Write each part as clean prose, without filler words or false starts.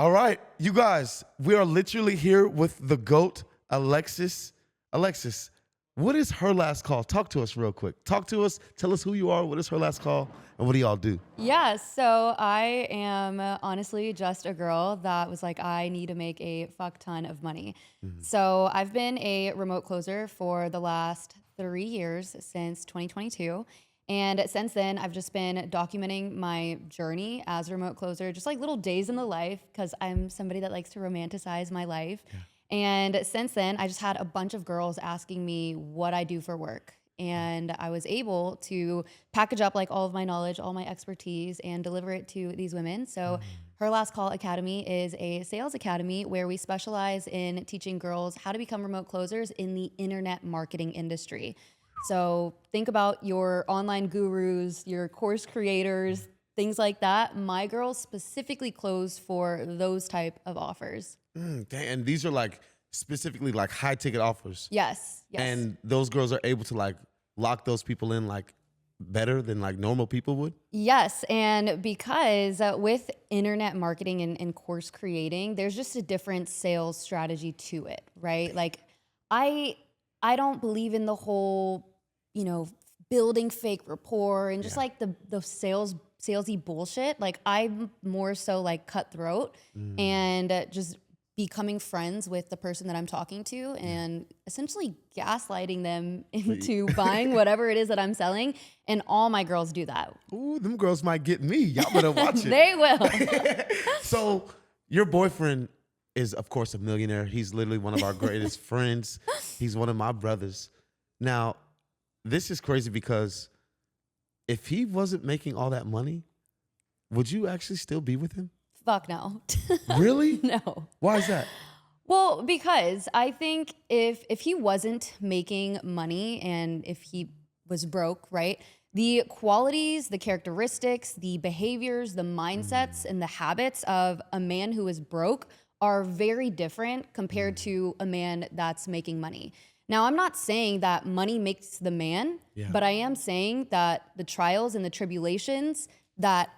All right, you guys, we are literally here with the GOAT, Alexis. Alexis, what is her last call? Talk to us real quick. Talk to us. Tell us who you are. What is her last call? And what do y'all do? Yeah, so I am honestly just a girl that was like, I need to make a fuck ton of money. So I've been a remote closer for the last 3 years since 2022. And since then, I've just been documenting my journey as a remote closer, just like little days in the life, because I'm somebody that likes to romanticize my life. Yeah. And since then, I just had a bunch of girls asking me what I do for work. And I was able to package up like all of my knowledge, all my expertise, and deliver it to these women. So Her Last Call Academy is a sales academy where we specialize in teaching girls how to become remote closers in the internet marketing industry. So think about your online gurus, your course creators, things like that. My girls specifically close for those type of offers. And these are like specifically like high ticket offers. Yes. And those girls are able to like lock those people in like better than like normal people would? Yes, and because with internet marketing and course creating, there's just a different sales strategy to it, right? Like I don't believe in the whole, building fake rapport and just like the salesy bullshit. Like I'm more so like cutthroat and just becoming friends with the person that I'm talking to and essentially gaslighting them into buying whatever it is that I'm selling. And all my girls do that. Ooh, them girls might get me. Y'all better watch it. They will. So your boyfriend is, of course, a millionaire. He's literally one of our greatest friends. He's one of my brothers. Now, this is crazy because if he wasn't making all that money, would you actually still be with him? Fuck no. Really? No. Why is that? Well, because I think if he wasn't making money and if he was broke, right? The qualities, the characteristics, the behaviors, the mindsets, and the habits of a man who is broke are very different compared to a man that's making money. Now, I'm not saying that money makes the man, but I am saying that the trials and the tribulations that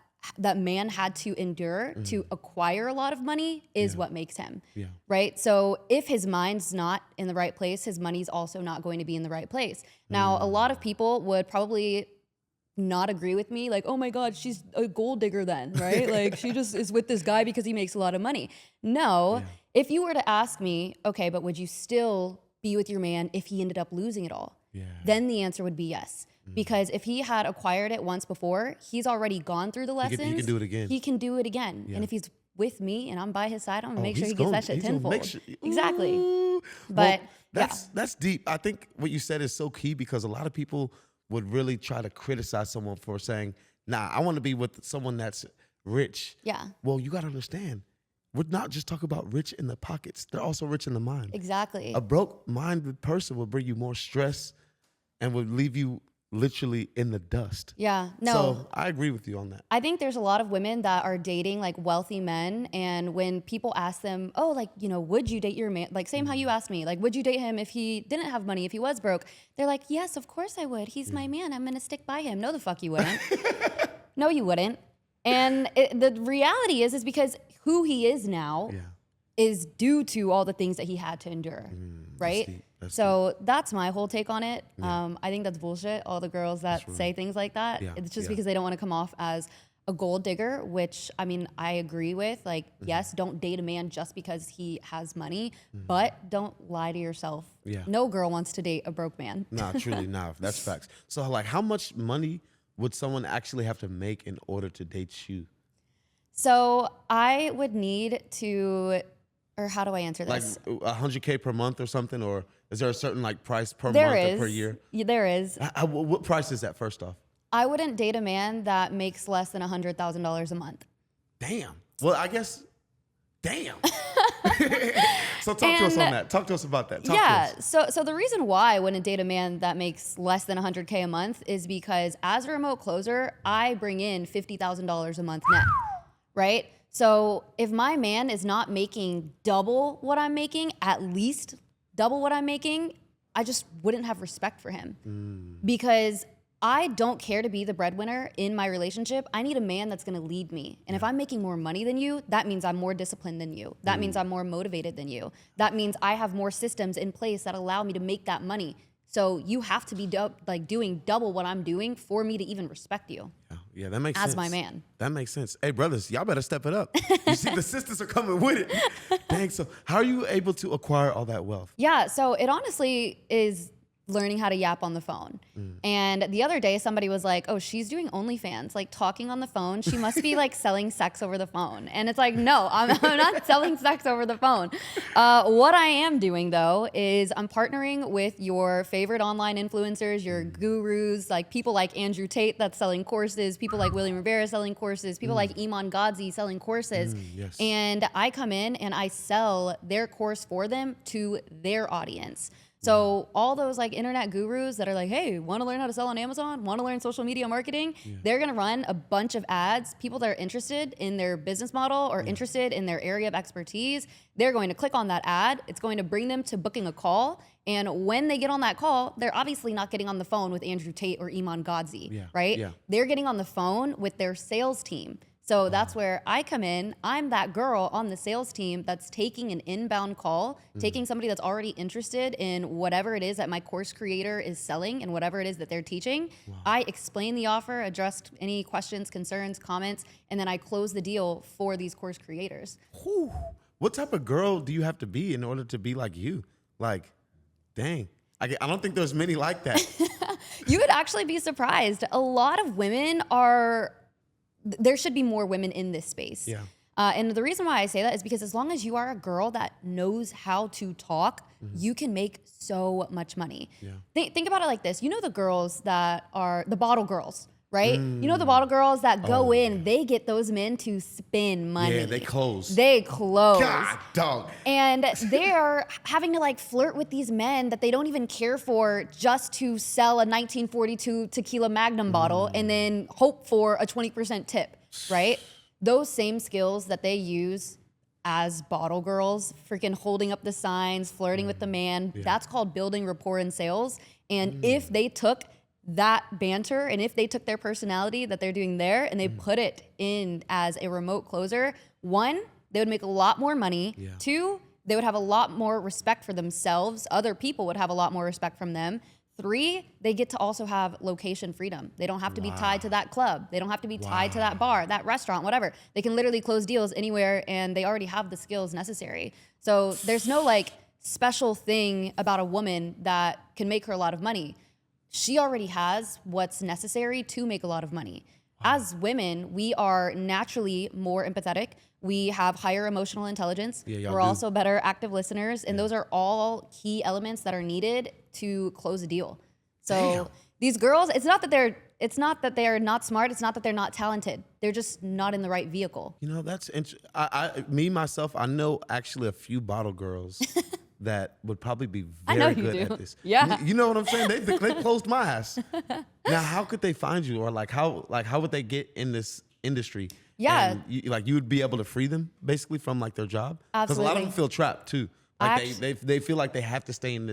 man had to endure to acquire a lot of money is what makes him, right? So if his mind's not in the right place, his money's also not going to be in the right place. Now, a lot of people would probably not agree with me, like, oh my God, she's a gold digger then, right? Like she just is with this guy because he makes a lot of money. No, if you were to ask me, okay, but would you still be with your man if he ended up losing it all? Then the answer would be yes. Because if he had acquired it once before, he's already gone through the lessons. He can do it again. He can do it again. And if he's with me and I'm by his side, I'm gonna make sure he gets that shit tenfold. Exactly. But well, that's deep. I think what you said is so key because a lot of people would really try to criticize someone for saying, nah, I want to be with someone that's rich. Yeah. Well, you got to understand, we're not just talking about rich in the pockets. They're also rich in the mind. Exactly. A broke-minded person will bring you more stress and would leave you literally in the dust. Yeah, no. So I agree with you on that. I think there's a lot of women that are dating like wealthy men, and when people ask them, oh, like, would you date your man? Like, same how you asked me, like, would you date him if he didn't have money, if he was broke? They're like, yes, of course I would. He's my man. I'm gonna stick by him. No, the fuck you wouldn't. No, you wouldn't. And the reality is because who he is now is due to all the things that he had to endure, right? That's my whole take on it. I think that's bullshit. All the girls that say things like that, it's just because they don't want to come off as a gold digger, which I mean, I agree with. Like, yes, don't date a man just because he has money, but don't lie to yourself. No girl wants to date a broke man. Nah, truly, nah, that's facts. So like, how much money would someone actually have to make in order to date you? So I would need to, or how do I answer this? Like $100K per month or something, or is there a certain like price per month or per year? Yeah, there is. What price is that, first off? I wouldn't date a man that makes less than $100,000 a month. Damn. Well, I guess, damn. So talk to us on that. Talk to us about that. Talk to us. So the reason why I wouldn't date a man that makes less than $100K a month is because as a remote closer, I bring in $50,000 a month net, right? So if my man is not making double what I'm making, at least double what I'm making, I just wouldn't have respect for him. Because I don't care to be the breadwinner in my relationship. I need a man that's going to lead me. And if I'm making more money than you, that means I'm more disciplined than you. That means I'm more motivated than you. That means I have more systems in place that allow me to make that money. So you have to be doing double what I'm doing for me to even respect you. Yeah, that makes sense. As my man. That makes sense. Hey, brothers, y'all better step it up. You see, the sisters are coming with it. Dang, so how are you able to acquire all that wealth? Yeah, so it honestly is learning how to yap on the phone. And the other day somebody was like, oh, she's doing OnlyFans, like talking on the phone. She must be like selling sex over the phone. And it's like, no, I'm not selling sex over the phone. What I am doing though is I'm partnering with your favorite online influencers, your gurus, like people like Andrew Tate that's selling courses, people like William Rivera selling courses, people like Iman Gadzhi selling courses. Yes. And I come in and I sell their course for them to their audience. So all those like internet gurus that are like, hey, want to learn how to sell on Amazon? Want to learn social media marketing? They're going to run a bunch of ads. People that are interested in their business model or interested in their area of expertise, they're going to click on that ad. It's going to bring them to booking a call. And when they get on that call, they're obviously not getting on the phone with Andrew Tate or Iman Gadzhi, right? Yeah. They're getting on the phone with their sales team. So that's where I come in. I'm that girl on the sales team that's taking an inbound call, taking somebody that's already interested in whatever it is that my course creator is selling and whatever it is that they're teaching. I explain the offer, address any questions, concerns, comments, and then I close the deal for these course creators. Whew. What type of girl do you have to be in order to be like you? Like, dang. I don't think there's many like that. You would actually be surprised. A lot of women there should be more women in this space. Yeah. And the reason why I say that is because as long as you are a girl that knows how to talk, you can make so much money. Yeah. Think about it like this. You know the girls that are the bottle girls, right? You know the bottle girls that go in, they get those men to spend money. Yeah, they close. God, dog. And they're having to like flirt with these men that they don't even care for just to sell a 1942 tequila Magnum bottle and then hope for a 20% tip, right? Those same skills that they use as bottle girls, freaking holding up the signs, flirting with the man, that's called building rapport in sales. And if they took that banter and if they took their personality that they're doing there and they put it in as a remote closer, one, they would make a lot more money. Yeah. Two, they would have a lot more respect for themselves. Other people would have a lot more respect from them. Three, they get to also have location freedom. They don't have to be tied to that club. They don't have to be tied to that bar, that restaurant, whatever. They can literally close deals anywhere and they already have the skills necessary. So there's no like special thing about a woman that can make her a lot of money. She already has what's necessary to make a lot of money. As women, we are naturally more empathetic. We have higher emotional intelligence. We're also better active listeners. And those are all key elements that are needed to close a deal. So these girls, it's not that they're not smart. It's not that they're not talented. They're just not in the right vehicle. You know, that's interesting. Myself, I know actually a few bottle girls that would probably be very good at this. Yeah. You know what I'm saying? They closed my ass. Now, how could they find you? Or how would they get in this industry? Yeah. And you would be able to free them basically from like their job? Because a lot of them feel trapped too. Like they feel like they have to stay in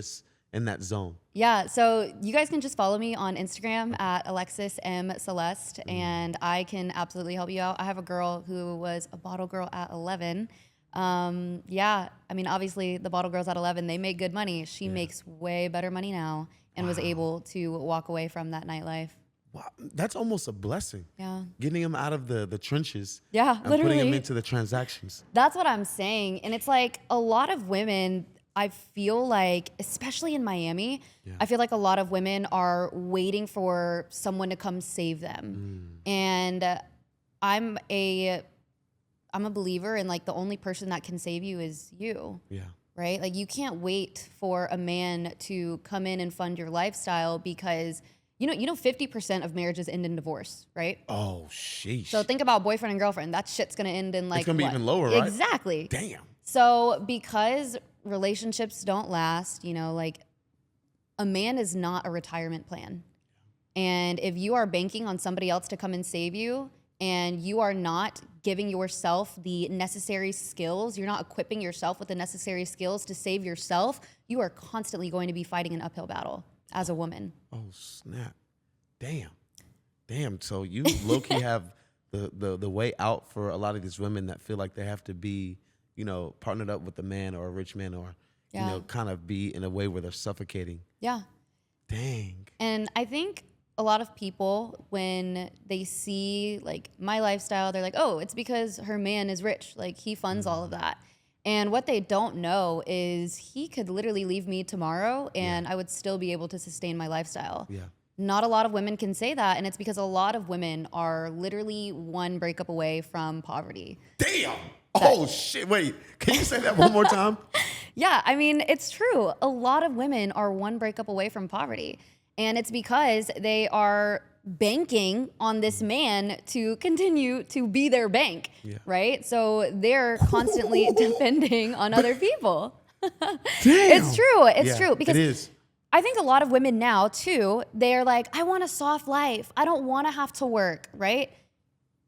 that zone. Yeah, so you guys can just follow me on Instagram at Alexis M. Celeste, and I can absolutely help you out. I have a girl who was a bottle girl at 11. Yeah, I mean, obviously the bottle girls at 11, they make good money. She makes way better money now and was able to walk away from that nightlife. Wow, that's almost a blessing. Yeah. Getting them out of the trenches. Yeah, and literally. putting them into the transactions. That's what I'm saying. And it's like a lot of women, I feel like, especially in Miami, I feel like a lot of women are waiting for someone to come save them. And I'm a believer in like the only person that can save you is you. Yeah. Right? Like you can't wait for a man to come in and fund your lifestyle because you know 50% of marriages end in divorce, right? Oh, sheesh. So think about boyfriend and girlfriend. That shit's gonna end in like it's gonna be even lower, right? Exactly. Damn. So because relationships don't last, like a man is not a retirement plan. And if you are banking on somebody else to come and save you, and you are not giving yourself the necessary skills, you're not equipping yourself with the necessary skills to save yourself, you are constantly going to be fighting an uphill battle as a woman. Oh, snap. Damn. So you low key have the way out for a lot of these women that feel like they have to be, partnered up with a man or a rich man or, kind of be in a way where they're suffocating. Yeah. Dang. And I think a lot of people, when they see like my lifestyle, they're like, oh, it's because her man is rich. Like he funds all of that. And what they don't know is he could literally leave me tomorrow and I would still be able to sustain my lifestyle. Yeah. Not a lot of women can say that. And it's because a lot of women are literally one breakup away from poverty. Damn. Oh, shit. Wait, can you say that one more time? Yeah, I mean, it's true. A lot of women are one breakup away from poverty. And it's because they are banking on this man to continue to be their bank, right? So they're constantly depending on other people. Damn. It's true. It's true. Because it is. I think a lot of women now, too, they're like, I want a soft life. I don't want to have to work, right?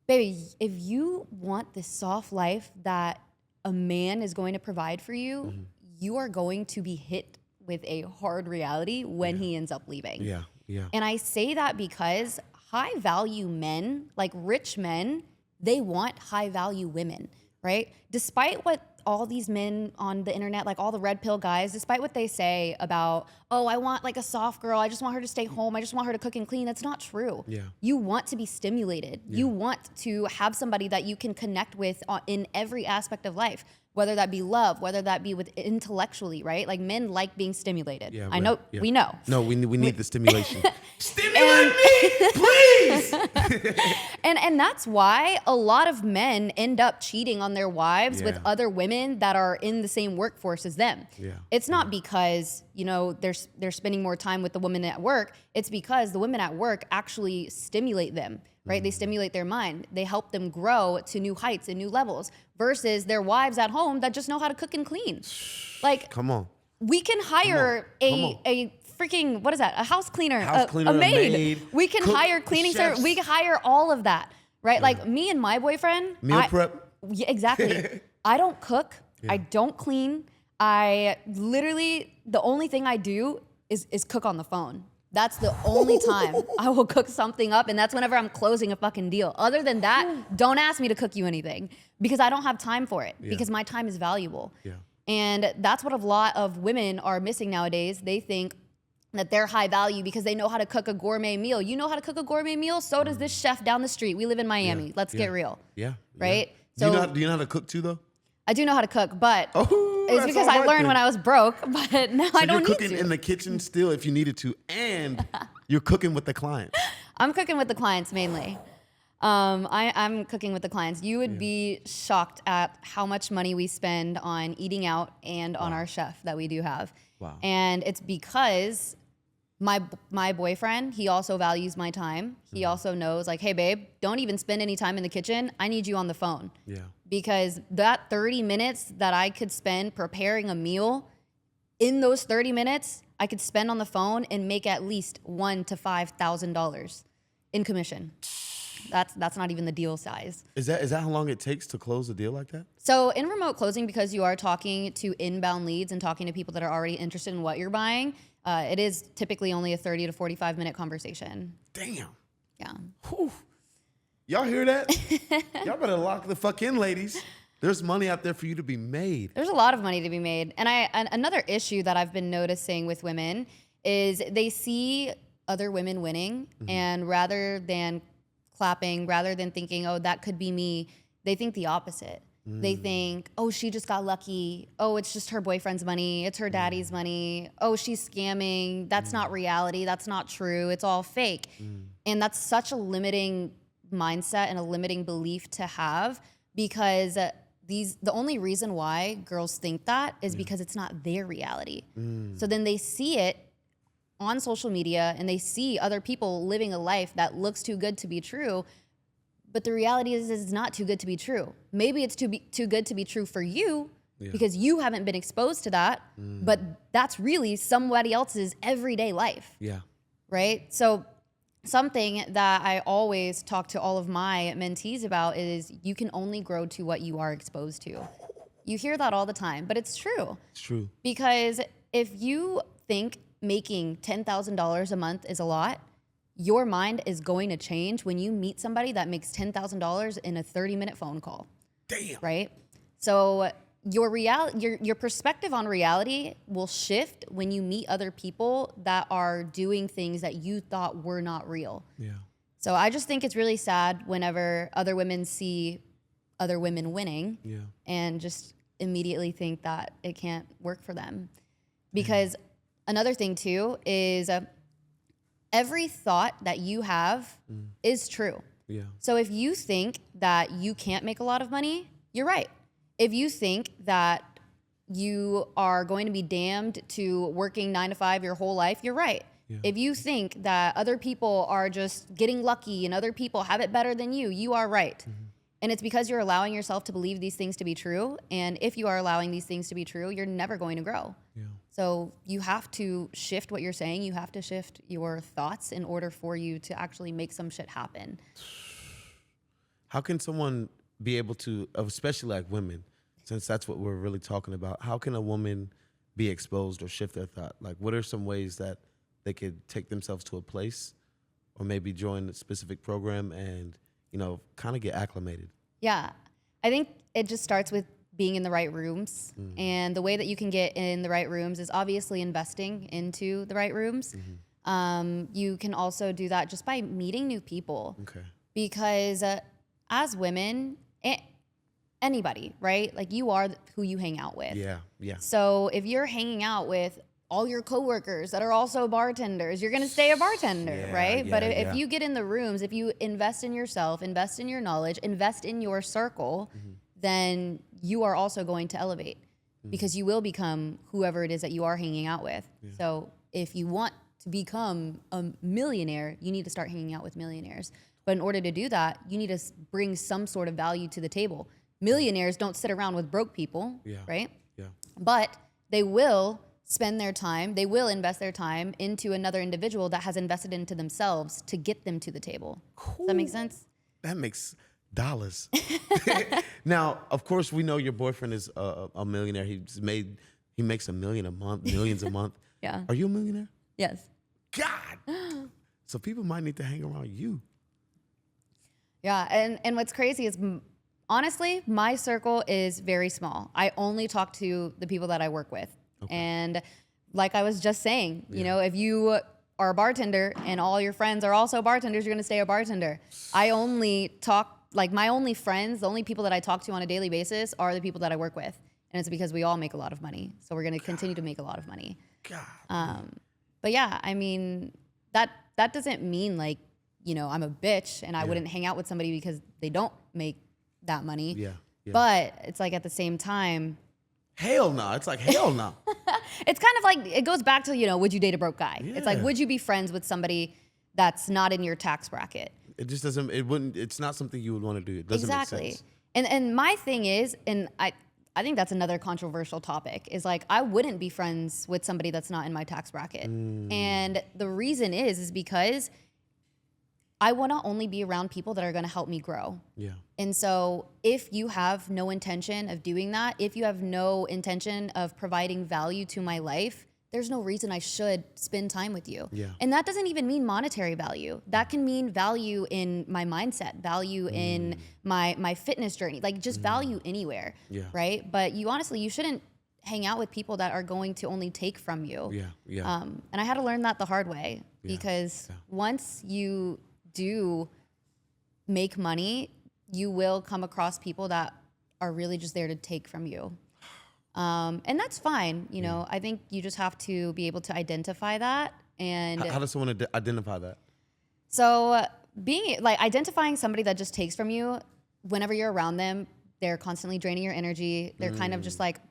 Baby, if you want this soft life that a man is going to provide for you, you are going to be hit with a hard reality when he ends up leaving. Yeah. And I say that because high value men, like rich men, they want high value women, right? Despite what all these men on the internet, like all the red pill guys, despite what they say about, oh, I want like a soft girl, I just want her to stay home, I just want her to cook and clean, that's not true. Yeah. You want to be stimulated. You want to have somebody that you can connect with in every aspect of life, whether that be love, whether that be with intellectually, right? Like men like being stimulated. Yeah, I know, we know. No, we need the stimulation. Stimulate me, please. And that's why a lot of men end up cheating on their wives with other women that are in the same workforce as them. Yeah. It's not because, they're spending more time with the women at work. It's because the women at work actually stimulate them, right? They stimulate their mind. They help them grow to new heights and new levels versus their wives at home that just know how to cook and clean. Like, Come on. we can hire a freaking, what is that? A house cleaner, A maid. We can hire cleaning service. We can hire all of that, right? Yeah. Like me and my boyfriend. Meal prep. Yeah, exactly. I don't cook. I don't clean. I literally, the only thing I do is cook on the phone. That's the only time I will cook something up, and that's whenever I'm closing a fucking deal. Other than that, don't ask me to cook you anything because I don't have time for it because my time is valuable. Yeah. And that's what a lot of women are missing nowadays. They think that they're high value because they know how to cook a gourmet meal. You know how to cook a gourmet meal? So does this chef down the street. We live in Miami. Let's get real. Yeah. Right? Yeah. So Do you know how to cook too, though? I do know how to cook, but it's that's because all I right learned then. when I was broke, but now I don't you're need cooking to. in the kitchen still if you needed to, and you're cooking with the clients. I'm cooking with the clients mainly. I'm cooking with the clients. You would be shocked at how much money we spend on eating out and on our chef that we do have. Wow. And it's because my boyfriend, he also values my time. He also knows like, hey babe, don't even spend any time in the kitchen. I need you on the phone. Yeah. Because that 30 minutes that I could spend preparing a meal, in those 30 minutes, I could spend on the phone and make at least $1,000 to $5,000 in commission. That's not even the deal size. Is that how long it takes to close a deal like that? So in remote closing, because you are talking to inbound leads and talking to people that are already interested in what you're buying, it is typically only a 30 to 45 minute conversation. Damn. Yeah. Whew. Y'all hear that? Y'all better lock the fuck in, ladies. There's money out there for you to be made. There's a lot of money to be made. And another issue that I've been noticing with women is they see other women winning, and rather than clapping, rather than thinking, oh, that could be me, they think the opposite. They think, oh, she just got lucky. Oh, it's just her boyfriend's money. It's her daddy's money. Oh, she's scamming. That's not reality. That's not true. It's all fake. And that's such a limiting mindset and a limiting belief to have, because the only reason why girls think that is because it's not their reality. So then they see it on social media and they see other people living a life that looks too good to be true, but the reality is it's not too good to be true. Maybe it's too good to be true for you because you haven't been exposed to that, but that's really somebody else's everyday life. Yeah. Right? So something that I always talk to all of my mentees about is you can only grow to what you are exposed to. You hear that all the time, but it's true. It's true. Because if you think making $10,000 a month is a lot, your mind is going to change when you meet somebody that makes $10,000 in a 30-minute phone call. Damn. Right? So your perspective on reality will shift when you meet other people that are doing things that you thought were not real. Yeah. So I just think it's really sad whenever other women see other women winning and just immediately think that it can't work for them. Because another thing too is every thought that you have is true. Yeah. So if you think that you can't make a lot of money, you're right. If you think that you are going to be damned to working 9 to 5 your whole life, you're right. Yeah. If you think that other people are just getting lucky and other people have it better than you are right. Mm-hmm. And it's because you're allowing yourself to believe these things to be true. And if you are allowing these things to be true, you're never going to grow. Yeah. So you have to shift what you're saying. You have to shift your thoughts in order for you to actually make some shit happen. How can someone be able to, especially like women, since that's what we're really talking about, how can a woman be exposed or shift their thought? Like, what are some ways that they could take themselves to a place or maybe join a specific program and, you know, kind of get acclimated? Yeah, I think it just starts with being in the right rooms. Mm-hmm. And the way that you can get in the right rooms is obviously investing into the right rooms. Mm-hmm. You can also do that just by meeting new people. Okay. Because as women, anybody, right? Like, you are who you hang out with. Yeah, yeah. So if you're hanging out with all your coworkers that are also bartenders, you're gonna stay a bartender, right? But if you get in the rooms, if you invest in yourself, invest in your knowledge, invest in your circle, then you are also going to elevate because you will become whoever it is that you are hanging out with. Yeah. So if you want to become a millionaire, you need to start hanging out with millionaires. But in order to do that, you need to bring some sort of value to the table. Millionaires don't sit around with broke people, right? Yeah. But they will spend their time, they will invest their time into another individual that has invested into themselves to get them to the table. Does that make sense? That makes dollars. Now, of course, we know your boyfriend is a millionaire. He makes $1 million a month, millions a month. Yeah. Are you a millionaire? Yes. God. So people might need to hang around you. Yeah, and what's crazy is, honestly, my circle is very small. I only talk to the people that I work with. Okay. And like I was just saying, you know, if you are a bartender and all your friends are also bartenders, you're gonna stay a bartender. I only talk, like, my only friends, the only people that I talk to on a daily basis are the people that I work with. And it's because we all make a lot of money. So we're gonna continue to make a lot of money. God. But yeah, I mean, that doesn't mean, like, you know, I'm a bitch and I wouldn't hang out with somebody because they don't make that money. Yeah. But it's like, at the same time, hell no. It's like, hell no. It's kind of like, it goes back to, you know, would you date a broke guy? Yeah. It's like, would you be friends with somebody that's not in your tax bracket? It just doesn't, it's not something you would want to do. It doesn't make sense. And my thing is, and I think that's another controversial topic, is like, I wouldn't be friends with somebody that's not in my tax bracket. And the reason is because I want to only be around people that are going to help me grow. Yeah. And so if you have no intention of doing that, if you have no intention of providing value to my life, there's no reason I should spend time with you. Yeah. And that doesn't even mean monetary value. That can mean value in my mindset, value in my fitness journey, like just value anywhere, right? But you shouldn't hang out with people that are going to only take from you. Yeah, yeah. And I had to learn that the hard way because once you do make money, you will come across people that are really just there to take from you. And that's fine. You know, I think you just have to be able to identify that. And how does someone identify that? So identifying somebody that just takes from you, whenever you're around them, they're constantly draining your energy. They're kind of just like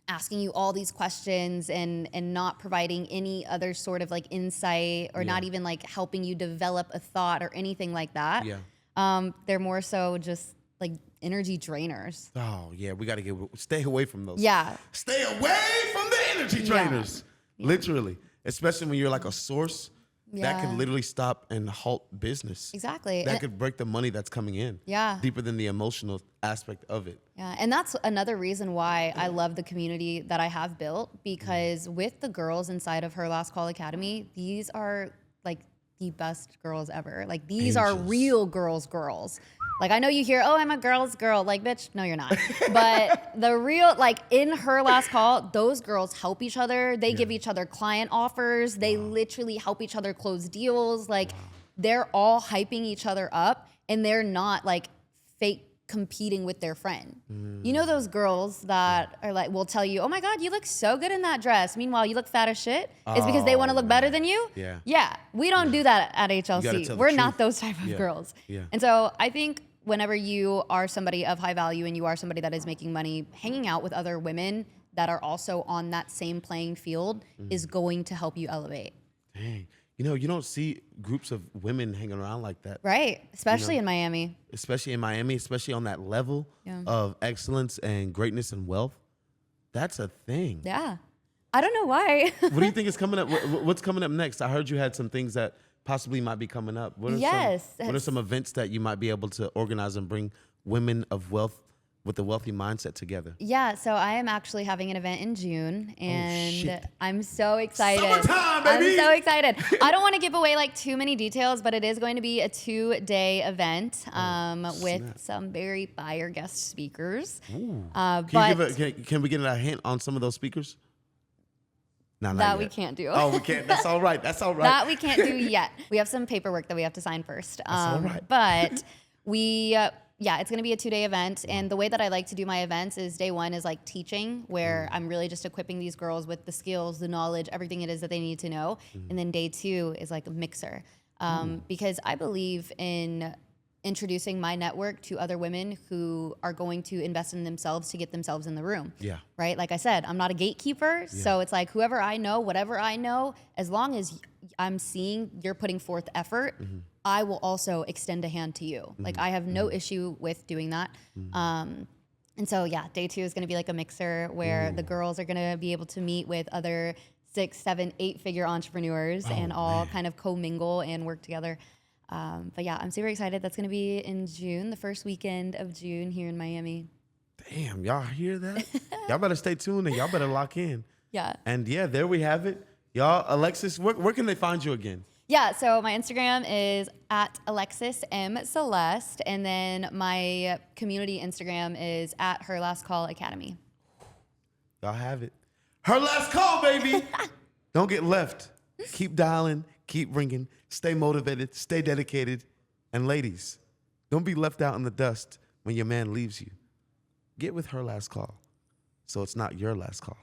asking you all these questions and not providing any other sort of like insight or not even like helping you develop a thought or anything like that. Yeah. They're more so just like energy drainers. Oh yeah, we got to stay away from those. Yeah. Stay away from the energy drainers. Yeah. Literally, especially when you're like a source. That could literally stop and halt business. Exactly. That could break the money that's coming in. Yeah. Deeper than the emotional aspect of it. Yeah. And that's another reason why I love the community that I have built, because with the girls inside of Her Last Call Academy, these are like the best girls ever. Like these are Angels. real girls. Like I know you hear, oh, I'm a girl's girl. Like, bitch, no, you're not. But the real, like in Her Last Call, those girls help each other. They give each other client offers. They literally help each other close deals. Like they're all hyping each other up, and they're not like fake competing with their friend. You know those girls that are like, will tell you, oh my God, you look so good in that dress. Meanwhile, you look fat as shit. It's because they want to look better than you. Yeah. We don't do that at tell HLC. the We're truth. not those type of girls. Yeah. And so I think whenever you are somebody of high value and you are somebody that is making money, hanging out with other women that are also on that same playing field is going to help you elevate. Dang. You know, you don't see groups of women hanging around like that. Right. Especially in Miami. Especially in Miami, especially on that level of excellence and greatness and wealth. That's a thing. Yeah. I don't know why. What do you think is coming up? What's coming up next? I heard you had some things that possibly might be coming up. What are some events that you might be able to organize and bring women of wealth with a wealthy mindset together? Yeah, so I am actually having an event in June, and I'm so excited. Summertime, baby! I'm so excited. I don't want to give away like too many details, but it is going to be a 2-day event with some very fire guest speakers. Can we get a hint on some of those speakers? No, not that yet. we can't do. Oh, we can't. That's all right. That's all right. That we can't do yet. We have some paperwork that we have to sign first. That's all right. But we... yeah, it's going to be a 2-day event. And the way that I like to do my events is day 1 is like teaching, where I'm really just equipping these girls with the skills, the knowledge, everything it is that they need to know. And then day 2 is like a mixer. Because I believe in introducing my network to other women who are going to invest in themselves to get themselves in the room. Yeah. Right? Like I said, I'm not a gatekeeper. So it's like whoever I know, whatever I know, as long as I'm seeing you're putting forth effort, I will also extend a hand to you. Like I have no issue with doing that. And so yeah, day 2 is going to be like a mixer where the girls are going to be able to meet with other 6, 7, 8-figure entrepreneurs and all kind of commingle and work together. But yeah, I'm super excited. That's going to be in June, the first weekend of June here in Miami. Damn, y'all hear that? Y'all better stay tuned and y'all better lock in. Yeah. And yeah, there we have it. Y'all, Alexis, where can they find you again? Yeah, so my Instagram is at Alexis M. Celeste, and then my community Instagram is at Her Last Call Academy. Y'all have it. Her last call, baby. Don't get left. Keep dialing, keep ringing, stay motivated, stay dedicated. And ladies, don't be left out in the dust when your man leaves you. Get with Her Last Call so it's not your last call.